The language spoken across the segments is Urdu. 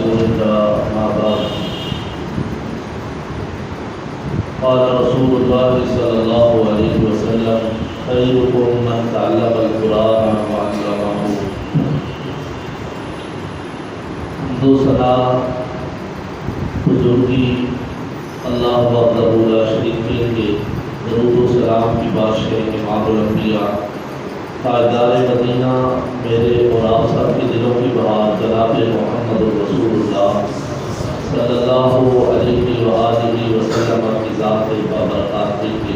رسول الله ما بعد. قال رسول الله صلى الله عليه وسلم خيركم من تعلم القرآن وعلمه. دوسرا بزرگی اللہ وحدہ لا شریک کے درود و سلام کی بادشاہ امام الانبیاء تاجدار مدینہ میرے اور آپ سب کے دلوں کی بہار جناب محمد رسول اللہ صلی اللہ علیہ وآلہ وسلم کی ذات بابرکات کے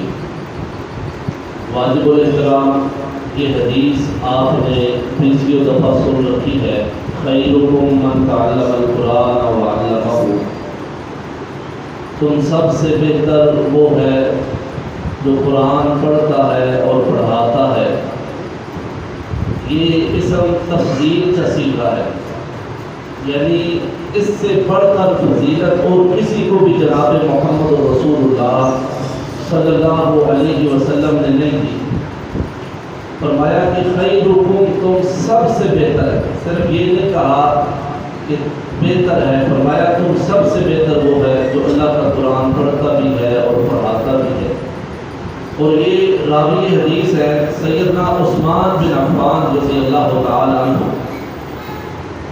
واجب الاحترام یہ حدیث آپ نے تیسری دفعہ سن رکھی ہے، خیرکم من تعلم القرآن وعلمہ. تم سب سے بہتر وہ ہے جو قرآن پڑھتا ہے اور پڑھاتا ہے. یہ اسم تفضیل کا صیغہ ہے، یعنی اس سے بڑھ کر فضیلت اور کسی کو بھی جناب محمد رسول اللہ صلی اللہ علیہ وسلم نے نہیں دی. فرمایا کہ خیرکم تم سب سے بہتر ہے، صرف یہ نہیں کہا کہ بہتر ہے، فرمایا تم سب سے بہتر وہ ہے جو اللہ کا قرآن پڑھتا بھی ہے اور پڑھاتا بھی ہے. اور یہ راوی حدیث ہے سیدنا عثمان بن عفان رضی اللہ تعالی عنہ.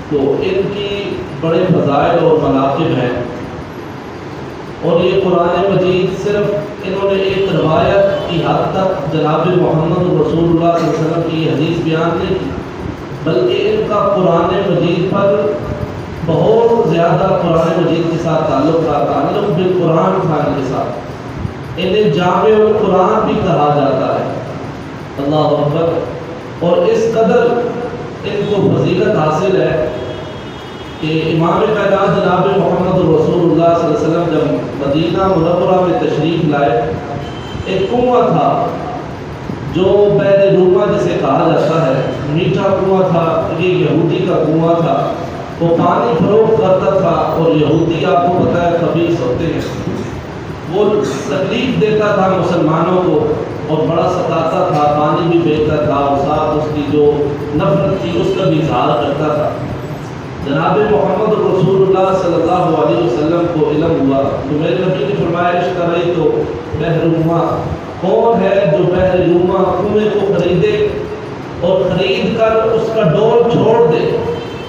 تو ان کی بڑے فضائل اور مناقب ہیں، اور یہ قرآن مجید صرف انہوں نے ایک روایت کی حد تک جناب محمد رسول اللہ صلی اللہ علیہ وسلم کی حدیث بیان نہیں کی، بلکہ ان کا قرآن مجید پر بہت زیادہ قرآن مجید کے ساتھ تعلق بالقرآن تھا. ان کے ساتھ انہیں جامع القرآن بھی کہا جاتا ہے. اللہ اکبر. اور اس قدر ان کو فضیلت حاصل ہے کہ امام کائنات جناب محمد رسول اللہ صلی اللہ علیہ وسلم جب مدینہ منورہ میں تشریف لائے، ایک کنواں تھا جو بئر روما جسے کہا جاتا ہے، میٹھا کنواں تھا. یہ یہودی کا کنواں تھا، وہ پانی فروخت کرتا تھا. اور یہودی آپ کو پتہ ہے خبیث ہوتے ہیں، وہ تکلیف دیتا تھا مسلمانوں کو اور بڑا ستاتا تھا، پانی بھی بیچتا تھا اور ساتھ اس کی جو نفرت تھی اس کا بھی اظہار کرتا تھا. جناب محمد رسول اللہ صلی اللہ علیہ وسلم کو علم ہوا تو میرے نبی نے فرمایا اشتری تو بحر روما، کون ہے جو بحر روما کنویں کو خریدے اور خرید کر اس کا ڈول چھوڑ دے.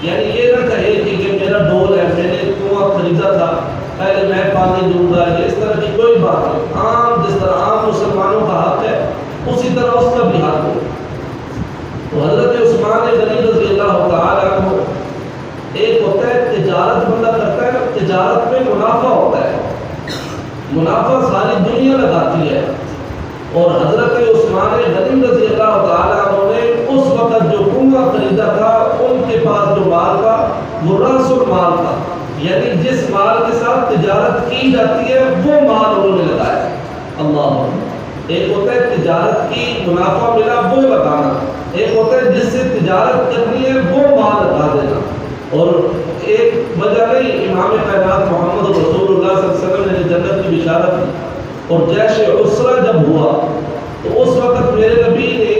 یعنی یہ نہ کہے کہ یہ میرا ڈول ہے، میں نے کنواں خریدا تھا پہلے میں پانی دوں گا، اس طرح کی کوئی بات نہیں. عام جس طرح عام مسلمانوں کا حق ہے اسی طرح اس کا بھی حق ہو. تو حضرت عثمان غنی رضی اللہ تعالی عنہ، ایک ہوتا ہے تجارت بندہ کرتا ہے، تجارت میں منافع ہوتا ہے، منافع ساری دنیا لگاتی ہے. اور حضرت عثمان غنی رضی اللہ تعالی عنہ نے اس وقت جو کنواں خریدا تھا ان کے پاس جو مال تھا وہ راس المال تھا، یعنی جس مال کے ساتھ تجارت کی جاتی ہے وہ مال انہوں نے لگایا. اللہ. ایک ہوتا ہے تجارت کی منافع ملا وہ لگانا، ایک ہوتا ہے جس سے تجارت کرنی ہے وہ مال لگا دینا. اور ایک وجہ نہیں، امام کائنات محمد رسول اللہ صلی اللہ علیہ وسلم نے جنت کی بشارت دی اور جیش عسرہ جب ہوا تو اس وقت میرے نبی نے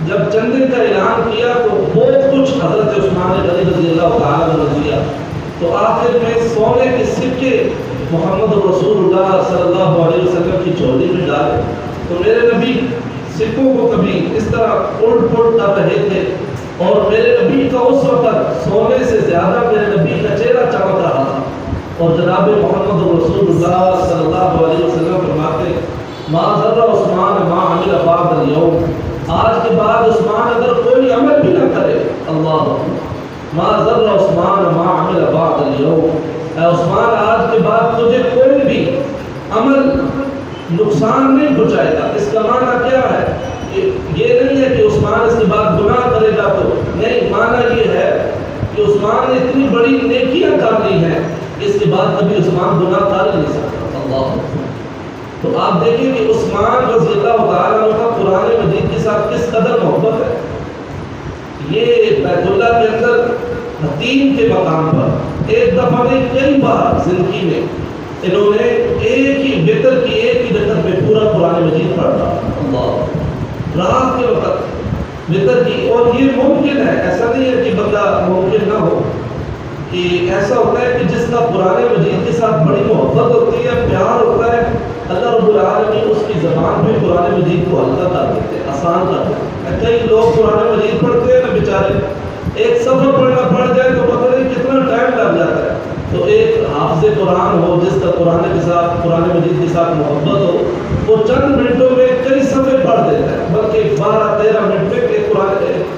جب چندن کا اعلان کیا تو بہت کچھ حضرت عثمان غنی رضی اللہ تعالیٰ نے دیا. تو آخر میں سونے کے سکے محمد رسول اللہ صلی اللہ علیہ وسلم کی جھولی میں ڈالے. تو میرے نبی سکوں کو کبھی اس طرح الٹ پلٹ کر رہے تھے اور میرے نبی کا اس وقت سونے سے زیادہ میرے نبی کا چہرہ چمک رہا تھا. اور جناب محمد رسول اللہ صلی اللہ علیہ وسلم فرماتے ما ضر عثمان ما عمل بعد اليوم، آج کے بعد عثمان اگر کوئی عمل بھی نہ کرے، اللہ ما ضر عثمان ما عمل بعد اليوم، اے عثمان آج کے بعد تجھے کوئی بھی عمل نقصان نہیں پہنچائے گا. اس کا معنی کیا ہے؟ یہ نہیں ہے کہ عثمان اس کے بعد گناہ کرے گا، تو نہیں، معنی یہ ہے کہ عثمان نے اتنی بڑی نیکیاں کر لی ہیں اس کے بعد کبھی عثمان گناہ کر نہیں سکتا. اللہ. تو آپ دیکھیں کہ عثمان رضی اللہ تعالیٰ عنہ کا قرآن مجید کے ساتھ کس قدر محبت ہے. یہ بیت اللہ کے اندر حتیم کے مقام پر ایک دفعہ نہیں کئی بار زندگی میں انہوں نے ایک ہی وتر کی ایک ہی وتر میں پورا قرآن مجید پڑھا. اللہ. رات کے وقت وتر کی. اور یہ ممکن ہے، ایسا نہیں ہے کہ بندہ ممکن نہ ہو. کہ ایسا ہوتا ہے کہ جس کا قرآن مجید کے ساتھ بڑی محبت ہوتی ہے، پیار ہوتا ہے، اللہ رب العالمین اس کی زبان پہ قرآن مجید کو ہلکا کر دیتے ہیں، آسان کر دیتے ہیں۔ کئی لوگ قرآن مجید پڑھتے ہیں نا بیچارے، ایک صفحہ پڑھنا پڑ جائے تو پتہ نہیں کتنا ٹائم لگ جاتا ہے۔ تو ایک حافظ قرآن ہو جس کا قرآن مجید کے ساتھ محبت ہو، وہ چند منٹوں میں کئی صفحے پڑھ دیتا ہے، بلکہ 12-13 منٹ میں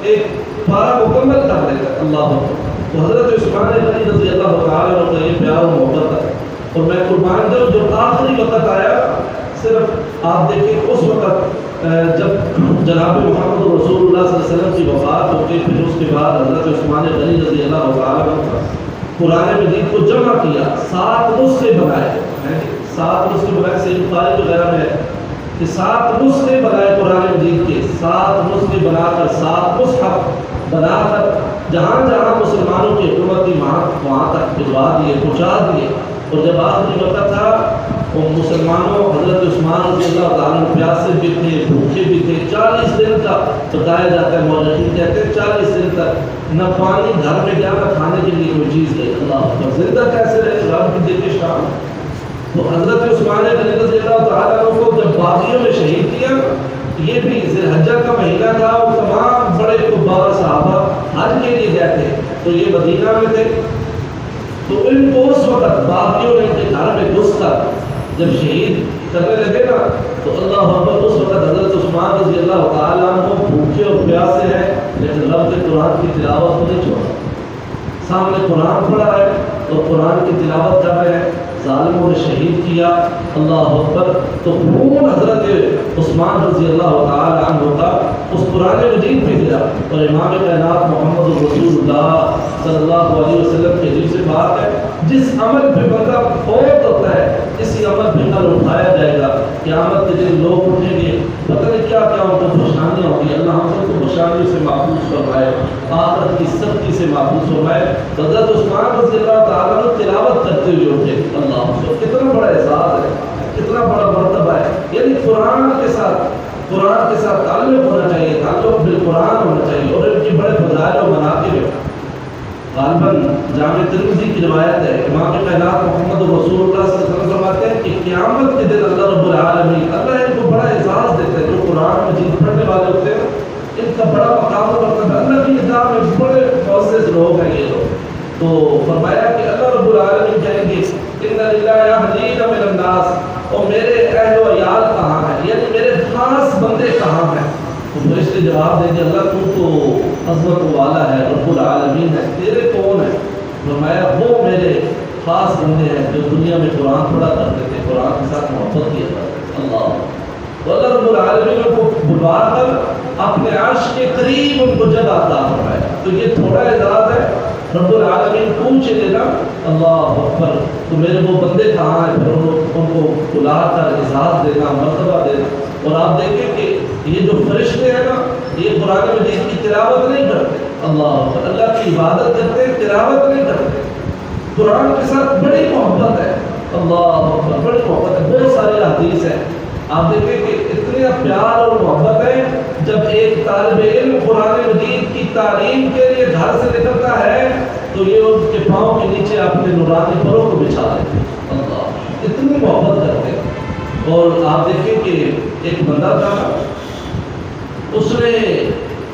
ایک پارہ مکمل کر دیتا ہے۔ اللہ اکبر۔ تو حضرت عثمان غنی رضی اللہ تعالیٰ عنہ کا یہ پیار و محبت ہے، اور میں قربان جاؤں جب آخری وقت آیا، صرف آپ دیکھیں اس وقت جب جناب محمد رسول اللہ صلی اللہ علیہ وسلم کی وفات ہو گئی، پھر اس کے بعد حضرت عثمان غنی رضی اللہ تعالیٰ عنہ قرآن مجید کو جمع کیا، 7 نسخے بنائے، 7 نسخے بنائے، صحیح بخاری وغیرہ میں ہے کہ 7 نسخے بنائے قرآن مجید کے، 7 نسخے بنا کر 7 مصحف بنا کر جہاں جہاں مسلمانوں کی حکومت تھی وہاں تک بھجوا دیے، پہنچا دیے۔ اور جب آخری وقت تھا، وہ مسلمانوں حضرت عثمان رضی اللہ تعالیٰ پیاسے بھی تھے، بھوکے بھی تھے، 40 دن تک بتایا جاتا ہے، مورخین کہتے ہیں 40 دن تک نہ پانی گھر میں گیا، نہ کھانے کے لیے کوئی چیز گئی۔ اللہ اکبر، زندہ کیسے رہے رب کی دیکھے شام۔ تو حضرت عثمان غنی رضی اللہ تعالیٰ عنہ کو جب باغیوں میں شہید کیا، یہ بھی ذی الحجہ کا مہینہ تھا، وہ تمام بڑے کبار صحابہ حج کے لیے گئے تھے، تو یہ مدینہ میں تھے، تو ان کو اس وقت باغیوں نے ان کے گھر میں گھس کر جب شہید کرنے لگے نا، تو اللہ اکبر، اس وقت حضرت عثمان رضی اللہ تعالیٰ عنہ بھوکے اور پیاسے ہیں، لیکن رب کے قرآن کی تلاوت کو نہیں چھوڑا، سامنے قرآن پڑھا ہے اور قرآن کی تلاوت کر رہے ہیں، ظالموں نے شہید کیا۔ اللہ اکبر۔ تو خون حضرت عثمان رضی اللہ تعالی عنہ کا اس قرآن مجید پہ گرا، اور امام کائنات محمد رسول اللہ صلی اللہ علیہ وسلم کے حدیث سے بات ہے، جس عمل پہ بندہ فوت ہوتا ہے اسی عمل پہ کل اٹھایا جائے گا۔ قیامت کے دن لوگ اٹھیں گے، پتہ نہیں کیا کیا ان کو پریشانیاں ہوں گی، اللہ ہم سب کو پریشانیوں سے محفوظ فرمائے، آخرت کی سختی سے محفوظ فرمائے۔ حضرت عثمان رضی اللہ تعالیٰ عنہ تلاوت کرتے ہوئے اٹھے، اللہ کتنا بڑا احساس ہے، کتنا بڑا مرتبہ ہے، یعنی قرآن کے ساتھ تعلق ہونا چاہیے، تعلق بالقرآن ہونا چاہیے، اور ان کے بڑے فضائل و مناقب ہیں۔ غالباً جامع ترمذی کی روایت ہے، امام کائنات محمد رسول اللہ صلی اللہ علیہ وسلم فرماتے ہیں کہ قیامت کے دن اللہ رب العالمین اللہ ان کو بڑا اعزاز دیتا ہے، جو قرآن مجید پڑھنے والے ہوتے ہیں ان کا بڑا مقام و مرتبہ، اللہ کی نگاہ میں بڑے معزز لوگ ہیں یہ لوگ۔ تو فرمایا کہ اللہ رب العالمین کہیں گے ان للہ اہلین من الناس، اور میرے اہل و عیال کہاں ہیں، یعنی میرے خاص بندے کہاں ہیں؟ تو فرشتے جواب دیں گے اللہ تو عظمت والا ہے، رب العالمین ہے، تیرے کون ہیں؟ فرمایا وہ میرے خاص بندے ہیں جو دنیا میں قرآن پڑھا کرتے تھے، قرآن کے ساتھ محبت کیا کرتے تھے۔ اللہ، تو اللہ رب العالمین کو بلوا کر اپنے عرش کے قریب ان کو جگہ عطا فرمایا۔ تو یہ تھوڑا اعزاز ہے، رب العالمین پوچھے دینا اللہ اکبر تو میرے وہ بندے کہاں ہیں، پھر ان کو بلا کر اعزاز دینا، مرتبہ دینا۔ اور آپ دیکھیں کہ یہ جو فرشتے ہیں نا، یہ قرآن مجید کی تلاوت نہیں کرتے، اللہ اکبر، اللہ کی عبادت کرتے ہیں، تلاوت نہیں کرتے، قرآن کے ساتھ بڑی محبت ہے، اللہ اکبر، بڑی محبت ہے۔ بہت ساری حدیث ہیں، آپ دیکھیں کہ اتنا پیار اور محبت ہے، جب ایک طالب علم قرآن مجید کی تعلیم کے لیے گھر سے نکلتا ہے تو یہ ان کے پاؤں کے نیچے اپنے نورانی پروں کو بچھا دیتے ہیں، اللہ، اتنی محبت کرتے ہیں۔ اور آپ دیکھیں کہ ایک بندہ تھا، اس نے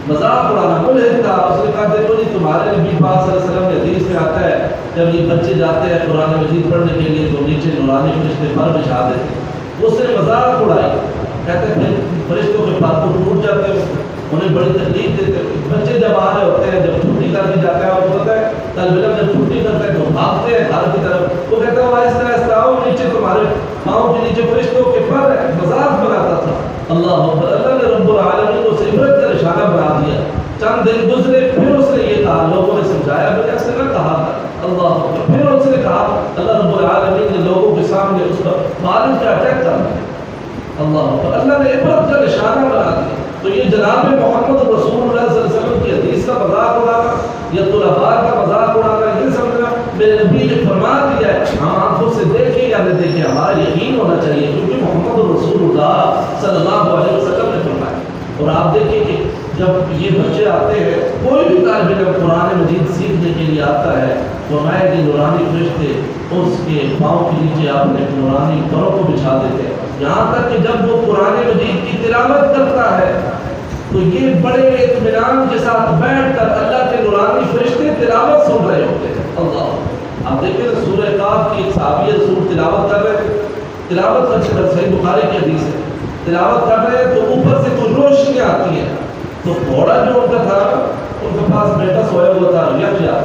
مذاق اڑانا، ملحد تھا، اس نے کہا دیکھو جی تمہارے نبی پاک صلی اللہ علیہ وسلم کے حدیث میں آتا ہے جب یہ بچے جاتے ہیں قرآن مجید پڑھنے کے لیے تو نیچے نورانی فرشتے پر بچھا دیتے ہیں۔ اس نے مذاق اڑائی، کہتے ہیں فرشتوں کے پاس تو ٹوٹ جاتے ہیں، انہیں بڑی تکلیف دیتے ہیں۔ بچے جب آ رہے ہوتے ہیں، جب چھٹی کر کے جاتا ہے، اور ہوتا ہے طالب علم جب چھٹی کرتا ہے تو بھاگتے ہیں گھر کی طرف، وہ کہتا ہے آہستہ آہستہ آؤ، نیچے تمہارے پاؤں کے نیچے فرشتوں کے پر ہے، مذاق بناتا تھا۔ اللہ اکبر، اللہ نے رب العالمین کو عبرت کا نشانہ بنا دیا۔ چند دن گزرے، پھر اس نے یہ کہا، لوگوں نے سمجھایا بھائی ایسے نہ کہا تھا، اللہ اکبر، پھر اس نے کہا اللہ رب العالمین نے لوگوں کے سامنے اس پر والد کا اٹیک کر دیا، اللہ اکبر، اللہ نے عبرت کا نشانہ بنا دیا۔ تو یہ جناب محمد رسول اللہ صلی اللہ علیہ وسلم کی حدیث کا مذاق اڑانا یا طلباء کا مذاق اڑانا، یہ سمجھنا میرے نبی نے فرما دیا ہے، ہم آنکھوں سے دیکھیں یا نہ دیکھیں، ہمارا یقین ہونا چاہیے کیونکہ محمد رسول اللہ صلی اللہ علیہ وسلم نے فرمایا۔ اور آپ دیکھیں کہ جب یہ بچے آتے ہیں، کوئی بھی طالب علم قرآن مجید سیکھنے کے لیے آتا ہے تو میں یہ نورانی فرشتے اس کے پاؤں کے نیچے اپنے نورانی پروں کو بچھا دیتے ہیں، یہاں تک کہ جب وہ قرآن مجید کی تلاوت کرتا ہے تو یہ بڑے اطمینان کے ساتھ بیٹھ کر اللہ کے نورانی فرشتے تلاوت سن رہے ہوتے ہیں۔ اللہ، آپ دیکھیں سورہ کاف کی ایک صحابی رسول تلاوت کر رہے تھے، تلاوت کرتے کر صحیح بخاری کی حدیث ہے، تلاوت کر رہے ہیں تو اوپر سے کوئی روشنی آتی ہے، تو گھوڑا جو ان کا تھا، ان کے پاس بیٹا سویا ہوا تھا یا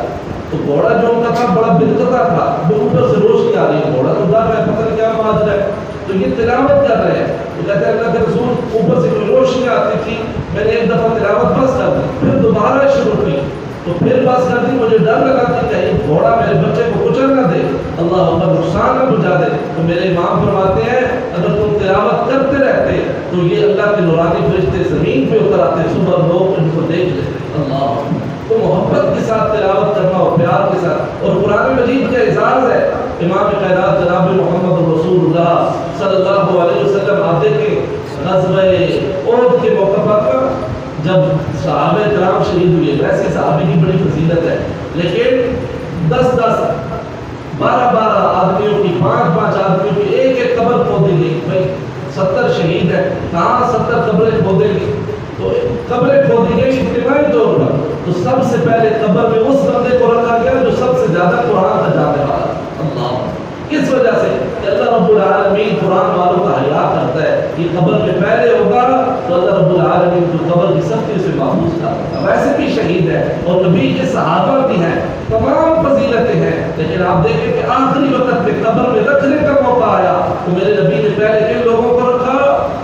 تو گھوڑا جو ان کا تھا بڑا بلکتا تھا، وہ اوپر سے روشنی آ رہی ہے، گھوڑا تو ڈر ہے، پتہ نہیں کیا ماجرا ہے، تو یہ تلاوت کر رہے ہیں، تو کہتے ہیں اللہ کے رسول اوپر سے کوئی روشنی آتی تھی، میں نے ایک دفعہ تلاوت بس کر دی، پھر دوبارہ شروع کی تو پھر بس کر دی، مجھے ڈر لگا تھا کہ یہ گھوڑا میرے بچے کو کچل نہ دے، اللہ کا نقصان نہ پہنچا دے، تو میرے امام فرماتے ہیں اگر تم تلاوت کرتے رہتے تو یہ اللہ کے نورانی فرشتے زمین پہ اتر آتے، صبح لوگ ان کو دیکھ لیتے۔ اللہ، تو محبت کے ساتھ تلاوت کرنا اور پیار کے ساتھ، اور قرآن مجید کا اعزاز ہے، امام خیرات جناب محمد رسول اللہ صلی اللہ علیہ وسلم، آپ دیکھیں غزوہ احد کے موقع پر جب صحابہ کرام شہید ہوئے، ویسے صحابی کی بڑی فضیلت ہے، لیکن 10 12 آدمیوں کی، 5 آدمیوں کی ایک قبر کھودی گئی، بھائی 70 شہید ہیں، کہاں 70 قبریں کھودیں گی، تو قبریں کھودی گئی اجتماعی طور پر، تو سب سے پہلے قبر میں اس بندے کو رکھا گیا جو سب سے زیادہ قرآن کا جاننے والا۔ اللہ، کس وجہ سے کہ اللہ رب العالمین قرآن والوں کا حیا کرتا ہے، یہ قبر میں پہلے ہوگا تو اللہ رب العالمین کو قبر کی سختی سے محفوظ کرتا ہے۔ ویسے بھی شہید ہے اور نبی کے صحابہ بھی ہیں، تمام فضیلتیں ہیں، لیکن آپ دیکھیں کہ آخری وقت میں قبر میں رکھنے کا موقع آیا تو میرے نبی نے پہلے کن لوگوں کو رکھا،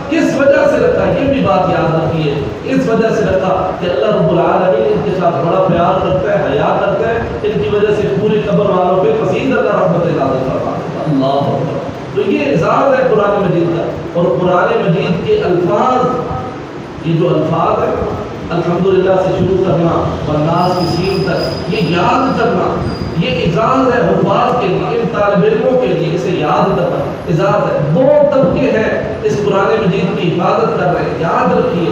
کس وجہ سے رکھا، یہ بھی بات یاد رکھیے، اس وجہ سے رکھا کہ اللہ رب العالمین ان کے ساتھ بڑا پیار کرتا ہے، حیا کرتا ہے، ان کی وجہ سے پوری قبر والوں پہ پسند اللہ رحمت نازل فرماتا ہے۔ اللہ اکبر، تو یہ اعزاز ہے قرآن مجید کا، اور قرآن مجید کے الفاظ، یہ جو الفاظ ہیں الحمدللہ سے شروع کرنا والناس کی سین تک، یہ یاد کرنا، یہ اعزاز ہے حفاظ کے لیے، ان طالب علموں کے لیے اسے یاد کرنا اعزاز ہے۔ 2 طبقے ہیں اس قرآن مجید کی حفاظت کر رہے ہیں، یاد رکھیے،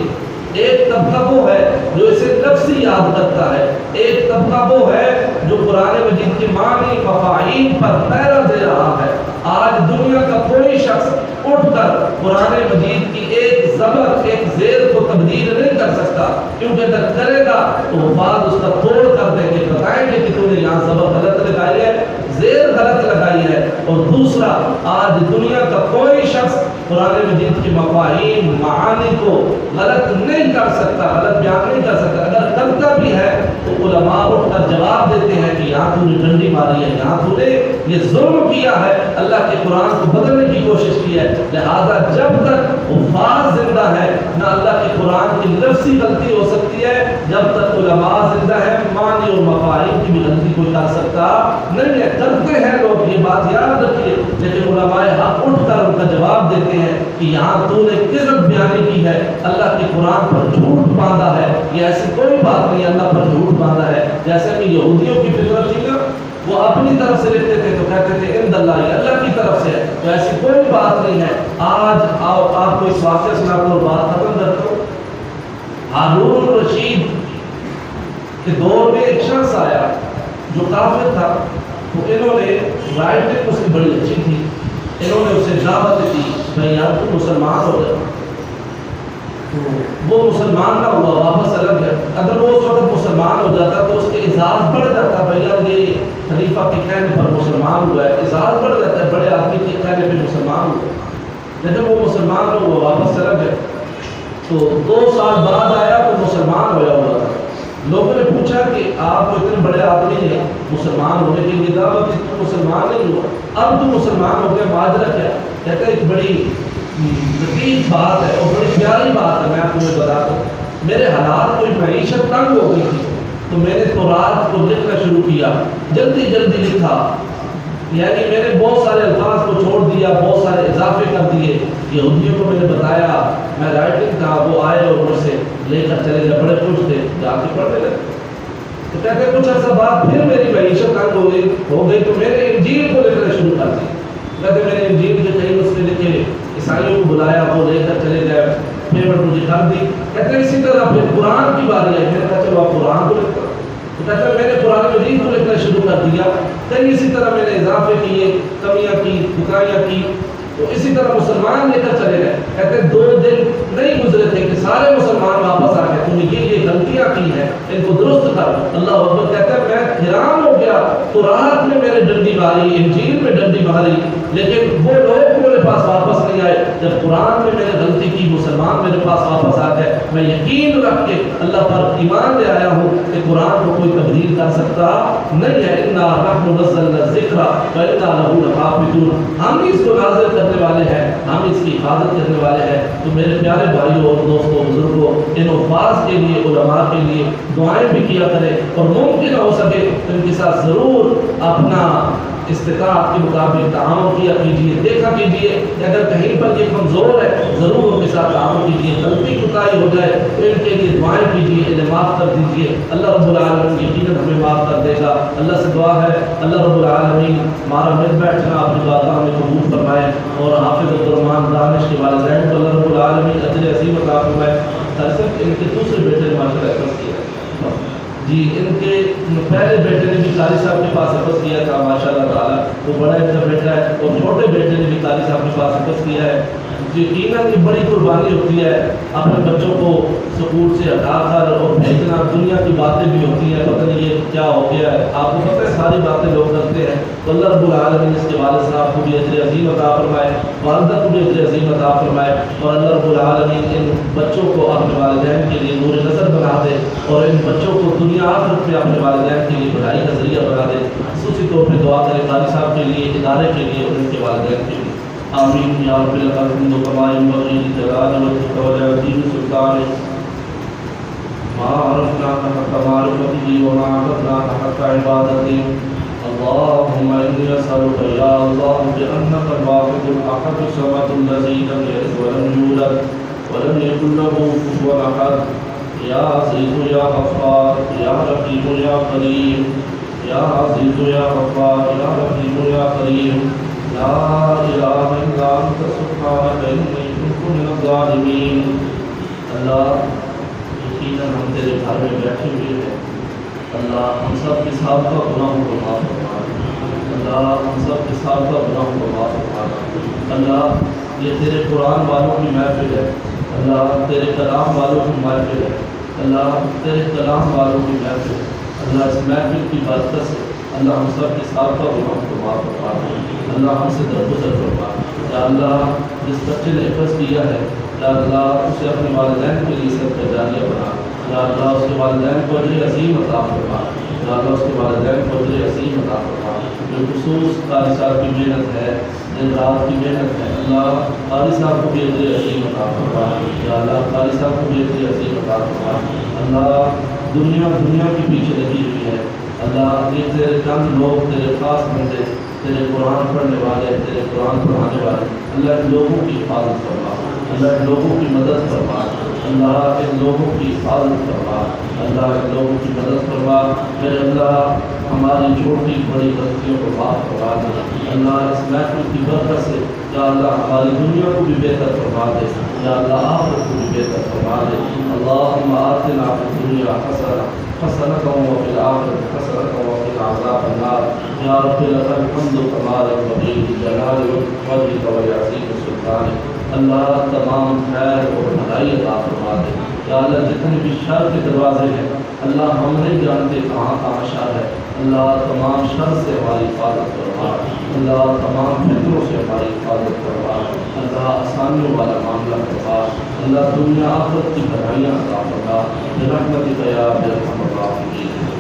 ایک طبقہ وہ ہے جو اسے لفظی یاد کرتا ہے، ایک طبقہ وہ ہے جو قرآن مجید کے معنی مفاہیم پر پہرا دے رہا ہے۔ آج دنیا کا کوئی شخص اٹھ کر قرآن مجید کی ایک زبر، ایک زیر کو تبدیل نہیں کر سکتا، کیونکہ اگر کرے گا تو حفاظ اس کا توڑ کر دیں گے، بتائیں گے کہ تم نے یہاں زبر غلط لگائی ہے، زیر غلط لگائی ہے۔ اور دوسرا، آج دنیا کا کوئی شخص قرآن مجید کے مفاہیم معانی کو غلط نہیں کر سکتا، غلط بیان نہیں کر سکتا، اگر کرتا بھی ہے تو علماء اٹھ کر جواب دیتے ہیں کہ یہاں تو نے ڈنڈی ماری ہے، یہاں تو نے یہ ظلم کیا ہے، اللہ کے قرآن کو بدلنے کی کوشش کی ہے۔ لہذا جب تک حفاظ زندہ ہے نہ اللہ کے قرآن کی لفظی غلطی ہو سکتی ہے، جب تک علماء زندہ ہے معنی اور مفاہیم کی بھی غلطی کوئی کر سکتا نہیں ہے۔ کرتے ہیں لوگ، یہ بات یاد رکھیے، لیکن علماء حق اٹھ کر ان کا جواب دیتے ہیں کہ یہاں تو نے کذب بیانی کی ہے، اللہ کے قرآن پر جھوٹ باندھا ہے، یہ ایسی کوئی بات نہیں، اللہ پر جھوٹ باندھا ہے۔ جیسے کہ یہودیوں کی فطرت تھی نا، وہ اپنی طرف سے لکھتے تھے تو کہتے تھے عند اللہ، اللہ کی طرف سے ہے، تو ایسی کوئی بات نہیں ہے۔ آج آپ کو اس واقعہ سناتا ہوں، بات ختم کرتا ہوں۔ ہارون رشید کے دور میں ایک شخص آیا جو کافر تھا، تو انہوں نے رائٹنگ اس کی بڑی اچھی تھی، انہوں نے اسے دعوت دی، بھائی یار تو مسلمان ہو جائے، تو وہ مسلمان نہ ہوا، واپس الگ ہے۔ اگر وہ اس وقت مسلمان ہو جاتا تو اس کے اعزاز بڑھ جاتا، بھائی یار یہ خلیفہ کے کہنے پر مسلمان ہوا ہے، اعزاز بڑھ جاتا ہے، بڑے آدمی کے کہنے پہ مسلمان ہوا، لیکن وہ مسلمان نہ ہوا، واپس الگ ہے۔ تو 2 سال بعد آیا تو مسلمان ہوا ہوا تھا۔ لوگوں نے پوچھا کہ آپ کو اتنے بڑے آدمی ہیں، مسلمان ہونے کے لیے دعوت دی، تو مسلمان نہیں ہوا، اب تو مسلمان ہو گیا، ماجرا کیا؟ کہتے ہیں ایک بڑی لطیف بات ہے اور بڑی پیاری بات ہے، میں آپ کو بتاتا ہوں۔ میرے حالات کوئی معیشت تنگ ہو گئی تھی تو میں نے تورات کو لکھنا شروع کیا، جلدی جلدی لکھا، یعنی میں نے بہت سارے الفاظ کو چھوڑ دیا، بہت سارے اضافے کر دیے۔ یہودیوں کو میں نے بتایا میں رائٹنگ تھا، وہ آئے اور مجھ سے لے کر چلے گئے، بڑے خوش تھے، جا کے پڑھنے لگے۔ تو کہتے ہیں کچھ عرصہ بعد پھر میری معیشت تنگ ہو گئی تو میں نے انجیل کو لکھنا شروع کر دی۔ کہتے میں نے انجیل کے کئی نسخے لکھے، عیسائیوں کو بلایا، وہ لے کر چلے گئے۔ پیمنٹ مجھے کر دی. کہتے ہیں اسی طرح پھر قرآن کی باری آئی. میں نے کہا چلو آپ قرآن کو لکھتا. تو کہتے ہیں میں نے قرآن مجید کو لکھنا شروع کر دیا. پھر اسی طرح میں نے اضافے کیے, کمیاں کی, کوتاہیاں کی. تو اسی طرح مسلمان لے کر چلے گئے. کہتے ہیں 2 دن نہیں گزرے تھے کہ سارے مسلمان واپس آ گئے, تم نے یہ غلطیاں کی ہیں ان کو درست کر. اللہ اکبر. کہتے ہیں میں حیران ہو گیا. قرآن میں میرے ڈنڈی ماری, انجیل میں ڈنڈی ماری, لیکن وہ لوگ میرے پاس واپس نہیں آئے. جب قرآن میں میں نے غلطی کی, مسلمان میرے پاس واپس آ گئے. میں یقین رکھ کے اللہ پر ایمان لے آیا ہوں کہ قرآن کو کوئی تبدیل کر سکتا نہیں ہے. انا نحن نزلنا الذکر وانا لہ لحافظون. ہم اس کو نازل کرنے والے ہیں, ہم اس کی حفاظت کرنے والے ہیں. تو میرے پیارے بھائیوں اور دوستوں, بزرگوں, ان الفاظ کے لیے, علماء کے لیے دعائیں بھی کیا کریں, اور ممکن ہو سکے تو ان کے ساتھ ضرور اپنا استطاعت کے مطابق تعاون کیا کیجیے. دیکھا کیجیے کہ اگر کہیں پر یہ کمزور ہے ضرور ان کے ساتھ تعاون کیجیے. غلطی کوتاہی ہو جائے تو ان کے لیے دعائیں کیجیے, انہیں معاف کر دیجیے. اللہ رب العالمین یقیناً ہمیں معاف کر دے گا. اللہ سے دعا ہے اللہ رب العالمین ہمارا مل بیٹھنا اپنی بارگاہ میں قبول فرمائے, اور حافظ عبدالرحمان دانش کے والدین کو اللہ رب العالمین اجر عظیم عطا فرمائے. صرف ان کے دوسرے بیٹے نے ماشاء اللہ حفظ کیا جی, ان کے پہلے بیٹے نے بھی قاری صاحب کے پاس حفظ کیا تھا ماشاء اللہ تعالیٰ, وہ بڑا ان کا بیٹا ہے, اور چھوٹے بیٹے نے بھی قاری صاحب کے پاس حفظ کیا ہے. یقیناً یہ بڑی قربانی ہوتی ہے اپنے بچوں کو سکول سے ہٹا کر اور بھیجنا. دنیا کی باتیں بھی ہوتی ہیں, پتہ نہیں یہ کیا ہو گیا ہے, آپ کو پتہ ہے ساری باتیں لوگ کرتے ہیں. تو اللہ رب العالمین اس کے والد صاحب کو بھی اجر عظیم عطا فرمائے, والدہ کو بھی اجر عظیم عطا فرمائے, اور اللہ رب العالمین ان بچوں کو اپنے والدین کے لیے نور نظر بنا دے, اور ان بچوں کو دنیا آخرت میں اپنے والدین کے لیے بڑائی کا ذریعہ بنا دے. خصوصی طور پہ دعا کریں قاری صاحب کے لیے, ادارے کے لیے, اور ان کے والدین کے لیے. آمین یا رب العالمین. وقمائم وغیر جلال وجهك والعظیم سلطان ما عرفناك حق معرفته وما عبدناك حق عبادته. اللهم إني أسألك يا الله بأنك الواحد الأحد الصمد الذي لم يلد ولم يولد ولم يكن له كفوا أحد. يا عزيز يا غفار يا رحيم يا كريم, يا عزيز يا غفار يا رحيم يا كريم. لا الہ الا انت سبحانک انی کنت من الظالمین. اللہ یقیناً ہم تیرے گھر میں بیٹھے ہوئے ہیں. اللہ ہم سب کے سابقہ گناہوں کو معاف فرما. اللہ ہم سب کے سابقہ گناہوں کو معاف فرما. اللہ یہ تیرے قرآن والوں کی محفل ہے, اللہ تیرے کلام والوں کی محفل ہے, اللہ تیرے کلام والوں کی محفل ہے. اللہ اس محفل کی برکت سے اللہ ہم سب کے سابقہ گناہوں کو معاف فرما. اللہ ہم سے درگزر فرما. یا اللہ جس بچے نے حفظ کیا ہے, یا اللہ اسے اپنے والدین کے لیے سب کا جاریہ بنا. یا اللہ اس کے والدین کو اجر عظیم عطا فرما. یا اللہ اس کے والدین کو اجر عظیم عطا فرما. بالخصوص قاری صاحب کی محنت ہے, دن رات کی محنت ہے, اللہ قاری صاحب کو بھی اجر عظیم عطا فرما. یا اللہ قاری صاحب کو بھی اجر عظیم عطا فرما. اللہ دنیا کے پیچھے لگی ہوئی ہے. اللہ یہ تیرے چند لوگ, تیرے خاص بندے, تیرے قرآن پڑھنے والے, تیرے قرآن پڑھانے والے, اللہ ان لوگوں کی حفاظت فرما. اللہ ان لوگوں کی مدد فرما. اللہ ان لوگوں کی حفاظت فرما. اللہ ان لوگوں کی مدد فرما. میرے اللہ ہماری چھوٹی بڑی غلطیوں کو معاف فرما دے. اللہ اس محفل کی برکت سے یا اللہ ہماری دنیا کو بھی بہتر فرما دے, یا اللہ آخرت کو بھی بہتر فرما دے. اللہم آتنا فی الدنیا حسنۃ وفی الآخرۃ حسنۃ وقنا عذاب النار. یا رب لک الحمد کما ينبغی لجلال وجهک ولعظیم سلطانک. اللہ تمام خیر اور بھلائی عطا فرما دے. یا اللہ جتنے بھی شر کے دروازے ہیں اللہ ہم نہیں جانتے کہاں کہاں شر ہے. اللہ تمام شر سے ہماری حفاظت فرما. اللہ تمام فتنوں سے ہماری حفاظت فرما. اللہ آسانیوں والا معاملہ فرما. اللہ دنیا آخرت کی بھلائیاں عطا فرما. برحمتک یا ارحم الراحمین.